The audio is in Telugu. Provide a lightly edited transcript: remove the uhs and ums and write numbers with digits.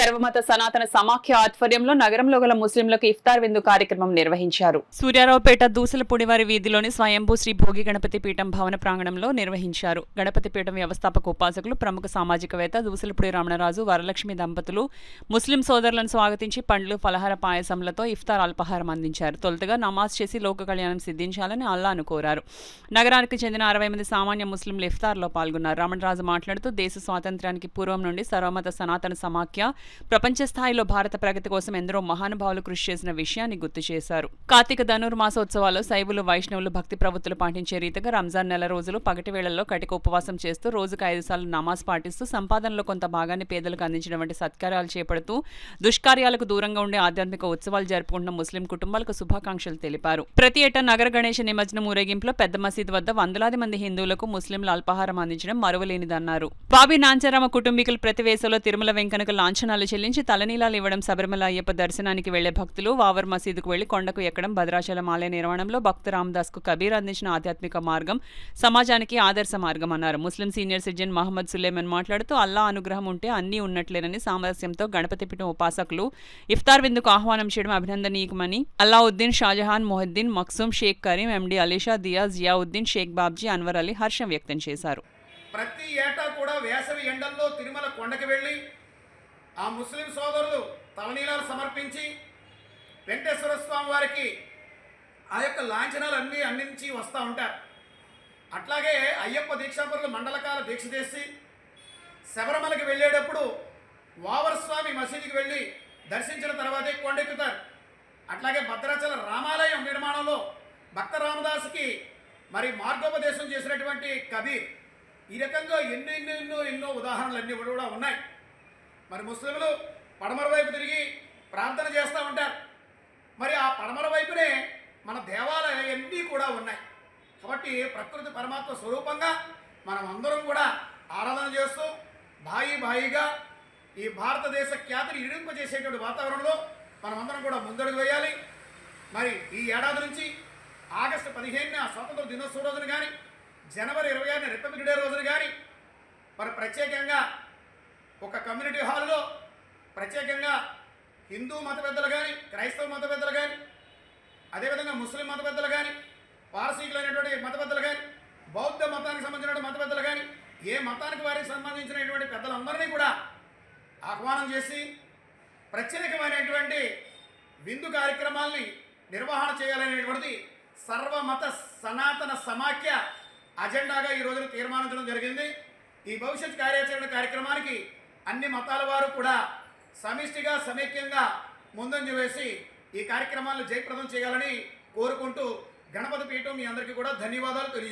సర్వమత సనాతన సమాఖ్య ఆధ్వర్యంలో నగరంలో గల ముస్లింలకు ఇఫ్తార్ విందు కార్యక్రమం నిర్వహించారు. సూర్యారావుపేట దూసలపూడివారి వీధిలోని స్వయంభూ శ్రీ భోగి గణపతి పీఠం భవన ప్రాంగణంలో నిర్వహించారు. గణపతి పీఠం వ్యవస్థాపక ఉపాసకులు, ప్రముఖ సామాజికవేత్త దూసలపూడి రమణరాజు, వరలక్ష్మి దంపతులు ముస్లిం సోదరులను స్వాగతించి పండ్లు, ఫలహార పాయసంలతో ఇఫ్తార్ అల్పాహారం అందించారు. తొలుతగా నమాజ్ చేసి లోక కళ్యాణం సిద్ధించాలని అల్లాను కోరారు. నగరానికి చెందిన 60 మంది సామాన్య ముస్లింలు ఇఫ్తార్లో పాల్గొన్నారు. రమణరాజు మాట్లాడుతూ దేశ స్వాతంత్ర్యానికి పూర్వం నుండి సర్వమత సనాతన సమాఖ్య ప్రపంచ స్థాయిలో భారత ప్రగతి కోసం ఎందరో మహానుభావులు కృషి చేసిన విషయాన్ని గుర్తు చేశారు. కార్తీక ధనుర్మాసోత్సవాల్లో శైవులు, వైష్ణవులు భక్తి ప్రవృత్తులు పాటించే రీతిగా రంజాన్ నెల రోజులు పగటి వేళల్లో కటిక ఉపవాసం చేస్తూ రోజుకు 5 సార్లు నమాజ్ పాటిస్తూ సంపాదనలో కొంత భాగాన్ని పేదలకు అందించడం వంటి సత్కార్యాలు చేపడుతూ దుష్కార్యాలకు దూరంగా ఉండే ఆధ్యాత్మిక ఉత్సవాలు జరుపుకుంటున్న ముస్లిం కుటుంబాలకు శుభాకాంక్షలు తెలిపారు. ప్రతి ఏటా నగర గణేష నిమజ్జనం ఊరేగింపులో పెద్ద మసీదు వద్ద వందలాది మంది హిందువులకు ముస్లింలు అల్పాహారం అందించడం మరువలేనిదన్నారు. బాబీ నాంచారామ కుటుంబీకులు ప్రతి వేసవిలో తిరుమల వెంకనకు లాంఛనాలు చెల్లించి తలనీలాలు ఇవ్వడం, శబరిమల అయ్యప్ప దర్శనానికి వెళ్లే భక్తులు వావర్ మసీదుకు వెళ్లి కొండకు ఎక్కడం, భద్రాచలం ఆలయ నిర్మాణంలో భక్త రామదాస్ కు కబీర్ అందించిన ఆధ్యాత్మిక మార్గం సమాజానికి ఆదర్శ మార్గం అన్నారు. ముస్లిం సీనియర్ సిటిజన్ మహమ్మద్ సులేమన్ మాట్లాడుతూ అల్లా అనుగ్రహం ఉంటే అన్నీ ఉన్నట్లేనని సామరస్యంతో గణపతి పీఠం ఉపాసకులు ఇఫ్తార్ విందుకు ఆహ్వానం చేయడం అభినందనీయమని అల్లావుద్దీన్, షాజహాన్, మొహిద్దీన్, మక్సూమ్, షేక్ కరీం, ఎండి అలీషా, దియా, జియావుద్దీన్, షేక్ బాబ్జీ, అన్వర్ అలీ హర్షం వ్యక్తం చేశారు. ప్రతి ఏటా కూడా వేసవి ఎండల్లో తిరుమల కొండకి వెళ్ళి ఆ ముస్లిం సోదరులు తలనీలాలు సమర్పించి వెంకటేశ్వర స్వామి వారికి ఆ యొక్క లాంఛనాలు అన్నీ అందించి వస్తూ ఉంటారు. అట్లాగే అయ్యప్ప దీక్షాపరులు మండలకాల దీక్ష చేసి శబరిమలకి వెళ్ళేటప్పుడు వావర్ స్వామి మసీదుకి వెళ్ళి దర్శించిన తర్వాతే కొండెక్కుతారు. అట్లాగే భద్రాచల రామాలయం నిర్మాణంలో భక్త రామదాసుకి మరి మార్గోపదేశం చేసినటువంటి కబీర్, ఈ రకంగా ఎన్నో ఉదాహరణలు కూడా ఉన్నాయి. మరి ముస్లింలు పడమర వైపు తిరిగి ప్రార్థన చేస్తూ ఉంటారు. మరి ఆ పడమర వైపునే మన దేవాలయాలన్నీ కూడా ఉన్నాయి. కాబట్టి ప్రకృతి పరమాత్మ స్వరూపంగా మనం అందరం కూడా ఆరాధన చేస్తూ భాయిగా ఈ భారతదేశ ఖ్యాతిని ఇడింపజేసేటువంటి వాతావరణంలో మనమందరం కూడా ముందడుగు వేయాలి. మరి ఈ ఏడాది నుంచి ఆగస్టు 15న స్వాతంత్ర దినోత్సవ రోజున కానీ, జనవరి 26న రిపబ్లిక్ డే రోజున కానీ మరి ప్రత్యేకంగా ఒక కమ్యూనిటీ హాల్లో ప్రత్యేకంగా హిందూ మత పెద్దలు కానీ, క్రైస్తవ మత పెద్దలు కానీ, అదేవిధంగా ముస్లిం మత పెద్దలు కానీ, పారసీకులైనటువంటి మత పెద్దలు కానీ, బౌద్ధ మతానికి సంబంధించిన మత పెద్దలు కానీ, ఏ మతానికి వారికి సంబంధించినటువంటి పెద్దలందరినీ కూడా ఆహ్వానం చేసి ప్రత్యేకమైనటువంటి విందు కార్యక్రమాల్ని నిర్వహణ చేయాలనేటువంటిది సర్వమత సనాతన సమాఖ్య అజెండాగా ఈ రోజున తీర్మానించడం జరిగింది. ఈ భవిష్యత్ కార్యాచరణ కార్యక్రమానికి అన్ని మతాల వారు కూడా సమిష్టిగా సమైక్యంగా ముందంజ వేసి ఈ కార్యక్రమాలను జయప్రదం చేయాలని కోరుకుంటూ గణపతి పీఠం మీ అందరికీ కూడా ధన్యవాదాలు తెలియజేస్తున్నాను.